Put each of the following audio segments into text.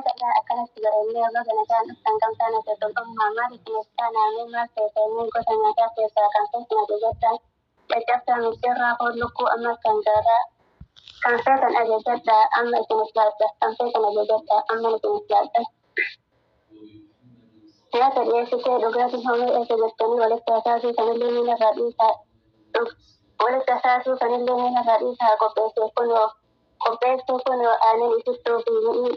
فاتنا أكلت بريمي وغنى كان أستنكم كان تتلقم مالك نستانا مما سيتنين كتنا كافي ساكن فاتنا بجدا يتفتح من سرى قولكو أما كان جارا كان فاتنا أجددا أما كنسلاتا كان فاتنا أجددا أما كنسلاتا يا ترى سكي لغات هم أجدتني ولكتاساسي كنلي من الرئيسة ولكتاساسي كنلي من الرئيسة قبيسي كنو أنا إسيتو في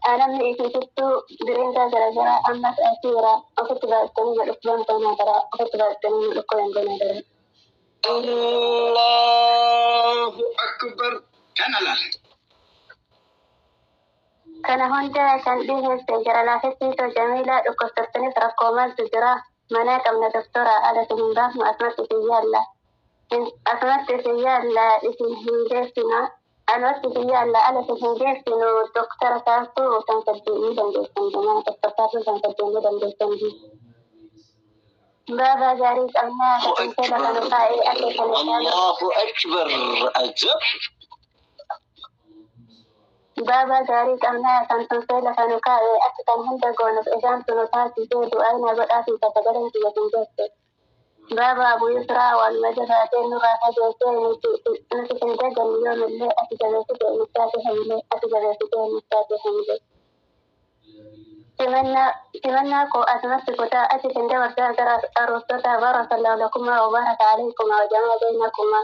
أنا من إسيتو برينتا جرجرا أما أسيرا أكتب التنين الأقلام تنادرا أكتب التنين الأقلام تنادرا الله أكبر كان هوندا كان به سجرا لا فتيتو جميلة أكتبتني تركوما سجرا مناك من دكتورة على تهنباه وأسمت سيالا أسمت سيالا اسم هندسنا أنوت سيالا على تهنباه دكتورة تاسو وتنكدني دندسن جماعة دكتورة تنكدني دندسن بابا جاريك أمنا تنكد فنقائي أكيد الله أكبر أجب بابا جاريك أمنا تنكد فنقائي أكيد هند قونب إجام سنوتاتي جيدو أين بدأتي تتجرن في يتنجسد بابا أبو يسرى والمجراتين نغافتين نسكن جدا اليوم اللي أتجرسك المستاتي حملي أتجرسك المستاتي حملي تمنى كو أتمسك تاءتي تندور تاجر أرسطة بارك الله لكما وبارك عليكما وجمع بينكما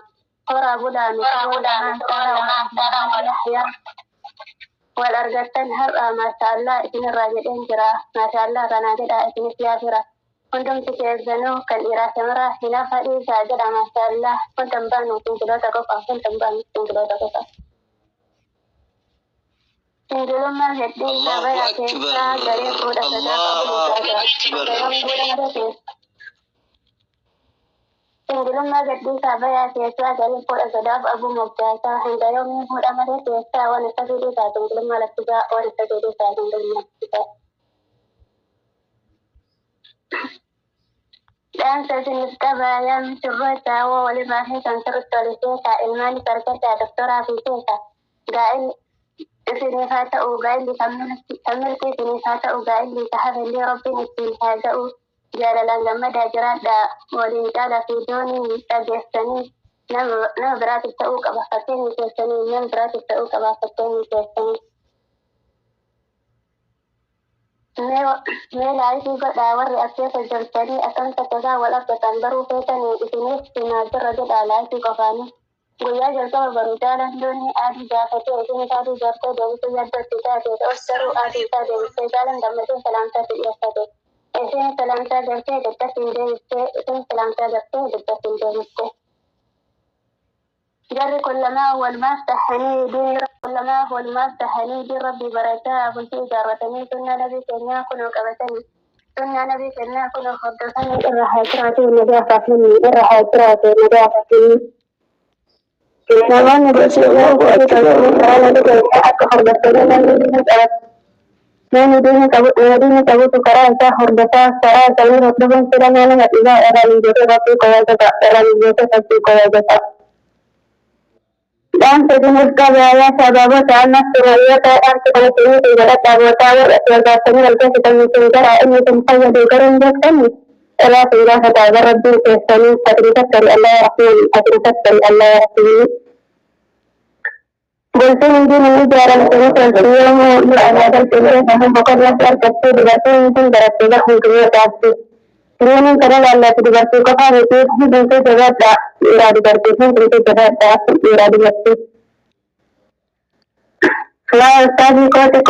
قرابنا مثلولا ما سارا ونحيا والأرجل تنهر ما شاء الله إثنين الراجلين جرا ما شاء الله رنادل إثنين سيافرة كنتم تكيزنوا كالإراث مرة هنا فريسة جرا ما شاء الله كنتم بانوا تنجلوتا كفا كنتم بانوا تنجلوتا كفا تنجلوما هدين سابيا كيسا جريب بودا تنجلوما هدين سابيا كيسا جريب بودا صداب أبو مبتاسا عند يوم بودا مرة كيسا ونستفيدي سا تنجلوما لكتبا ونستفيدي سا تنجلوما لكتبا لأن سنستبا يم شروطا ولباحي تنشرط لسيسا الماني كركتا دكتورا في سيسا قائل سنفاتا وقائل لي كملتي سنفاتا وقائل لي تحفل لي ربي نسين هاجأو جالا لما داجرادا ولنتالا في دوني أجيستني نمبرات التأوك أبحثتيني كيستني نمبرات التأوك أبحثتيني كيستني meel aysiga dhaawar reaksiyada jartani akanta kaga walabta tanbaru fetani isinis sinajara de dalasi kafani goya jarta barutala doni adi jafate isini tadi jarta de usu yadda sitade ostaru adi tade segalan damate salamta tiyasate isini salamta jarte de tasinde isini salamta jarte de tasinde جر كلما هو المفتحني دير كلما هو المفتحني دي ربي بركاء كنت جارتني سنة نبي كنا كنوا كبتني سنة نبي كنا كنوا خدتني الرحاتراتي النجاحة فيني الرحاتراتي النجاحة فيني كما نبسي الله وأتكلم تعالى لك أكثر بسرنا من دين تبوت كران تاخر بساس سراء سوير وطبن سرنا لها إذا أرى من جوتي ربي قوازتا أرى من جوتي ربي قوازتا dan sejenis kaya sahabat anak suraya an sekolah ini tidak tahu asal ini kita mengincar ini tempat yang dikerjakan ela sudah kata Rabbi kesani terlihat dari Allah Rahman terlihat dari Allah Rahim boleh ini jalan ini terlihat ada sebenarnya bahkan bukan dasar kecil berarti itu berat tidak mungkin pasti ini karena Allah tidak suka itu itu juga tak iradi berarti itu juga tak iradi berarti selain tadi kode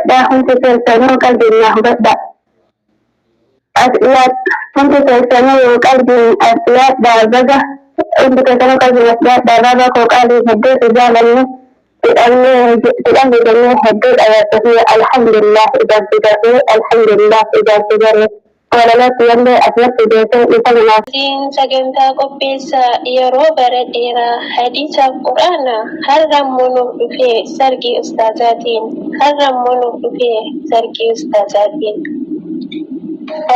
dah untuk selesai kalbinya berda asliat untuk selesai kalbi asliat dah baga untuk selesai kalbi asliat dah baga kau kali hadir sejalan tidak bedanya hadir ayat ini alhamdulillah idah alhamdulillah idah wala tiyande asnat desa itana din sagenta kopisa yero baradira hadisa qur'ana haramunu dufe sargi ustazatin haramunu dufe sargi ustazatin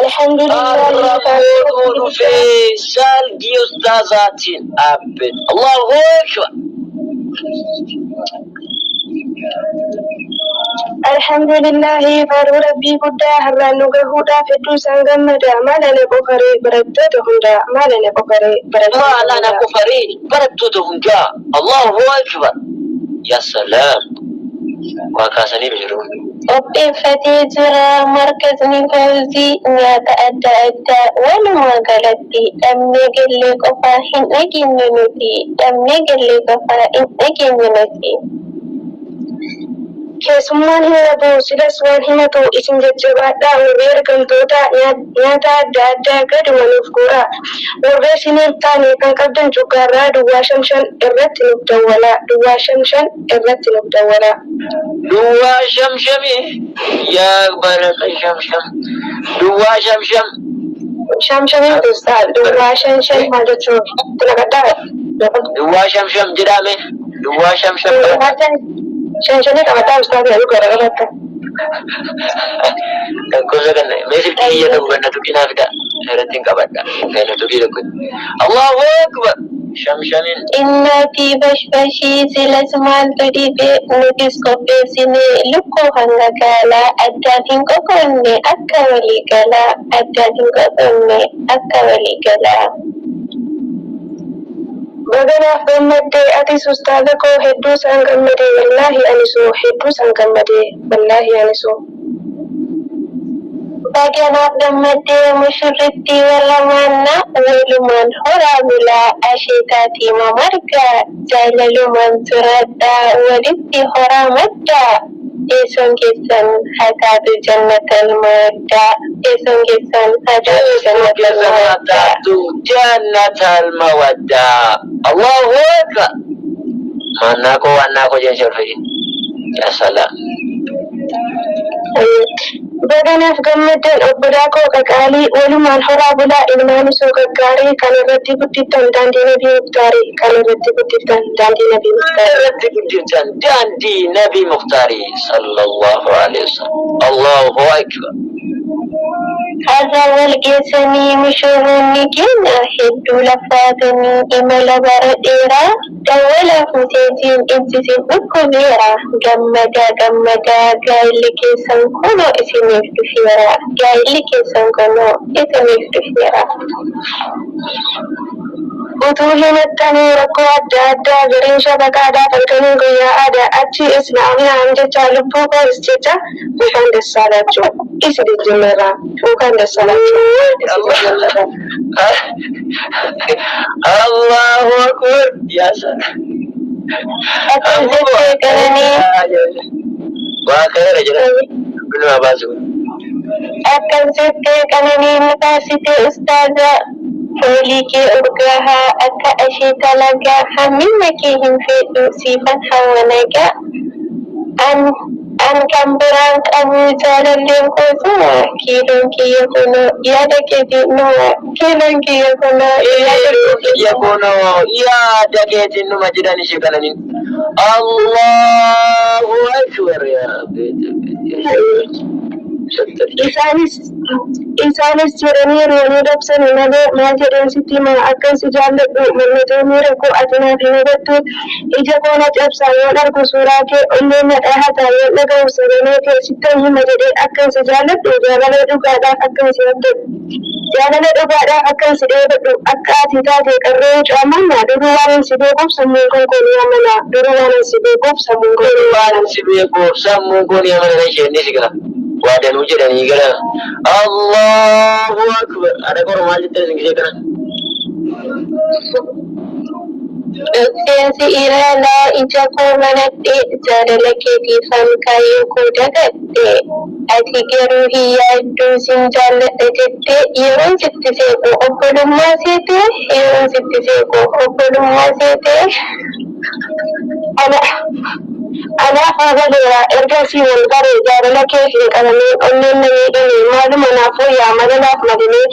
alhamdulillah haramunu dufe sargi ustazatin abid Allahu akbar الحمد لله فارو ربي قدا هرانو قهودا فدو سنغمدا ما لنا كفري بردته هندا ما لنا كفري ما لنا كفري بردته هندا الله هو أكبر يا سلام وكاسني بجرون وقفتي جرى مركز نفوزي نيات أدى ولما قلتي أمي قلي قفاهن أجي منتي أمي قلي قفاهن أجي منتي keessummaan himatu silas waan himatu isin jajjabaadhaa warri argamtoota nyaata adda addaa gaduma nuuf guuraa warri isiniif taane kan qabdan cuggaarraa duwwaa 55 irratti nuuf dawwalaa duwwaa 55 irratti nuuf dawwalaa duwwaa shamshami yaa baraka shamsham duwwaa shamsham shamshamiin keessaa duwwaa 55 maal jechuun tilaqadhaa duwwaa shamsham jedhame duwwaa shamsham Shanshani kabataa ustadhi ayu gara-garata. Kusa kan mesif kiyya tu kan tu kina fida heratin kabata kan tu kira kun Allahu akbar shamshanin inna fi bashbashi silas mal tadi be nutis kopi sini lukko hanga kala addatin kokonne akka wali kala addatin kokonne akka wali kala Bagana gammadde atis ustaadha koo hedduu isaan gammade wallaahi anisoo hedduu isaan gammade wallaahi anisoo. Baganaaf gammadde mushurritti warra maannaa walumaan horaa bulaa asheetaatii mamargaa jaalalumaan turadhaa walitti horaa maddaa eessoon keessan hataatu jannatal mawaddaa eessoon keessan hataatu jannatal mawaddaa Allahu akbar mana ko jangan syarfi ya salam Baganaaf gammaddan obbodaa koo qaqaalii walumaan horaa bulaa ilmaan isoo gaggaarii kan irratti guddiftan daandii nabii muktaarii kan irratti guddiftan daandii nabii muktaarii irratti guddiftan daandii nabii muktaarii sallallahu alaihi wasallam Allahu akbar Hadha wal geessanii mishooronni keenya hedduu lafaatanii imala bara dheeraa dawwalaaf museetiin ibsisin dhukkubeera gammadaa gaa'illi keessan kunoo isiniif dhufeera gaa'illi keessan kunoo isiniif dhufeera utuu himattanii rakkoo adda addaa gariin shabakaadhaa falkanii guyyaa aadaa achi islaamnaan jecha lubbuu koos jecha buufaan dassaalachuu isi dijjimeera buufaan dassaalachuu Allahu akbar ya salam akan jettee kananii waa kayra jira binu abaasu akan jettee kananii nufaasitee ustaaza Foolii kee urgaahaa akka asheeta lagaa hammina kee hin fedhu siifan hawa nagaa an kan biraan qabu jaalalleen koosuma kiiloon kiyya kunoo yaada keetiin numa kiiloon kiyya kunoo yaada keetiin numa jedhan ishee kananiin Allahu akbar yaa Isaanis jedhanii roonii dabsanii malee maal jedhan sitti maa akkan si jaalladhu mallattoonni rakkoo ati naaf hin hubattu ija koona cabsaa yoon argu suuraa kee onneen na dhahataa yoon dhaga'u sagalee kee sittan hima jedhee akkan si jaalladhu jaalala dhugaadhaaf akkan si abdadhu jaalala dhugaadhaaf akkan si dheebadhu akka ati taate qarree caamanna duruu waan si beekuuf sammuun kun yaamana duruu waan si beekuuf sammuun kun yaamana isheen si gala وادن وجدن يقرأ الله أكبر أنا أقول ما جت تنسى كنا Seensi iraalaa ija koo manadhe jaalala keetiifan kaayyoo koo dagatte ati garuu hin yaaddu sin jaalladha jette yeroon sitti seequ obbolummaa seete yeroon sitti seequ obbolummaa seete Anaaf hagaleera ergasii wal garee jaalala kee hin qabamee onneen na miidhame maaluma naafuu yaa madalaaf madinee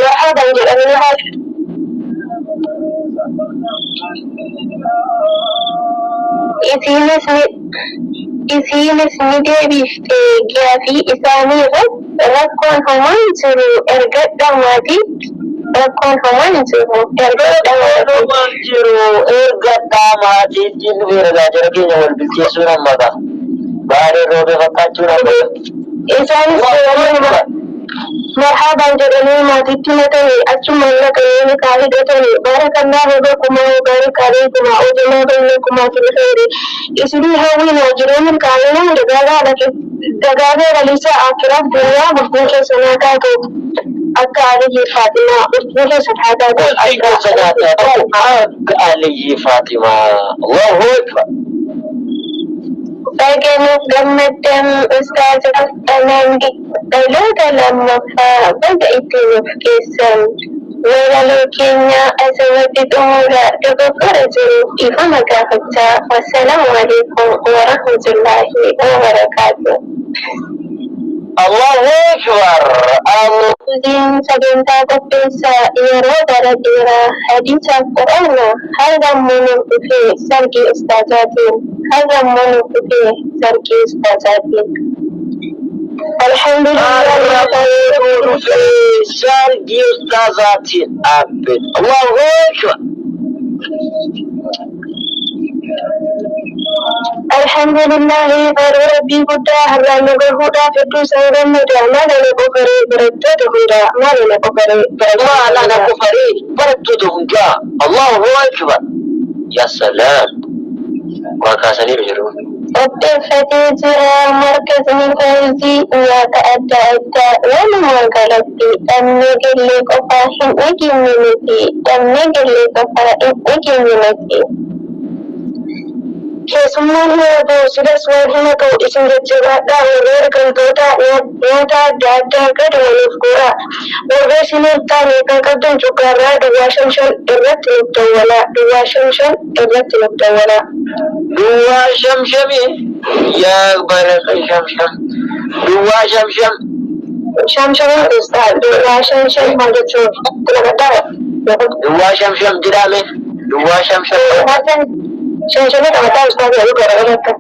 jaahaadhaan jedhamee haal isiinis ni deebiftee gaafii isaanii irratti rakkoon homaan jiru erga dhamaatii rakkoon homaan jiru erga dhamaatii jiin weeragaa jira keenya wal bilcheessuu nammataa بعد الروبي فقاتشونا إنسان مرحبا جدني ما تتمتني أتم لك يوم كاهدتني بارك الله بكما وبارك عليكما وجمع بينكما في الخير إسري هاوينا جريم كاملا دقاغا وليس آخرات دنيا مفتوح سناكاتو أكا علي فاطمة مفتوح سناكاتو أكا سناكاتو أكا علي فاطمة الله أكبر Bagaimana gamatan ustaz Anandi dalam pada itu kisah walaupunnya azawat umura terbuka ibu maka baca wassalamualaikum warahmatullahi wabarakatuh. Allahu Akbar. Din sebentar bisa ia darat ira hadis Al-Quran hal menutupi sarki ustazatin hal menutupi sarki ustazatin. Alhamdulillah sarki ustazatin abid. Allahu Akbar. Alhamdulillah baru Rabbi Buddha harana berhuda fitu sauran muda mana nak kufari berat tu huda mana nak kufari mana nak kufari berat tu huda Allahu Akbar ya salam maka sani biru Otefati markaz mengkaji ia ada wala mengkalati dan negeri kopahin community dan negeri kopahin community Kesemuanya tu sudah suaranya tu isim jawab dah orang kentota nyata data ke dengan ukura. Orang sini tanya kadang juga ada dua syamsyam erat tawala dua syamsyam erat tawala. Dua syamsyam ya barak syamsyam. Dua syamsyam. Syamsyam itu ustaz. Dua syamsyam ada tu. Tidak ada. Dua syamsyam tidak meh. Dua syamsyam. Syamsyam tak tahu ustaz aku gara-gara tu.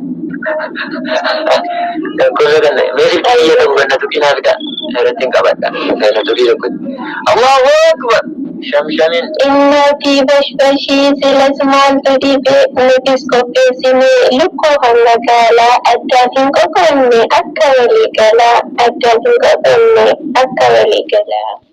Kau kan mesej dia tu bukan tu kena kita. Ada tingkap baca. Kena tu dia tu. Allahu Akbar. Syamsyamin. Inna fi bashbashi silasman tadi be nukis kopi sini luko halagala ada tingkap kami akawali gala ada tingkap kami akawali gala.